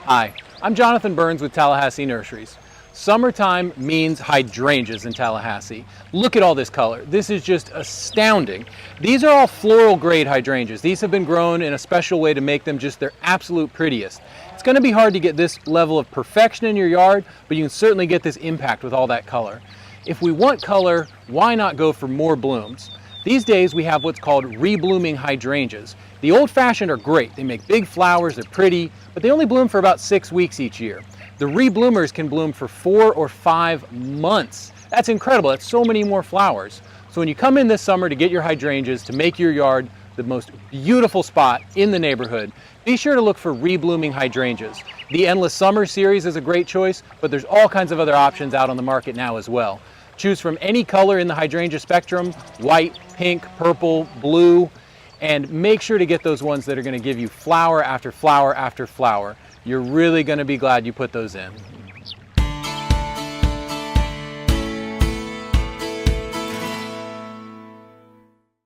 Hi, I'm Jonathan Burns with Tallahassee Nurseries. Summertime means hydrangeas in Tallahassee. Look at all this color. This is just astounding. These are all floral grade hydrangeas. These have been grown in a special way to make them just their absolute prettiest. It's going to be hard to get this level of perfection in your yard, but you can certainly get this impact with all that color. If we want color, why not go for more blooms? These days we have what's called reblooming hydrangeas. The old-fashioned are great. They make big flowers, they're pretty, but they only bloom for about 6 weeks each year. The rebloomers can bloom for 4 or 5 months. That's incredible. That's so many more flowers. So when you come in this summer to get your hydrangeas to make your yard the most beautiful spot in the neighborhood, be sure to look for reblooming hydrangeas. The Endless Summer series is a great choice, but there's all kinds of other options out on the market now as well. Choose from any color in the hydrangea spectrum: white, pink, purple, blue, and make sure to get those ones that are going to give you flower after flower after flower. You're really going to be glad you put those in.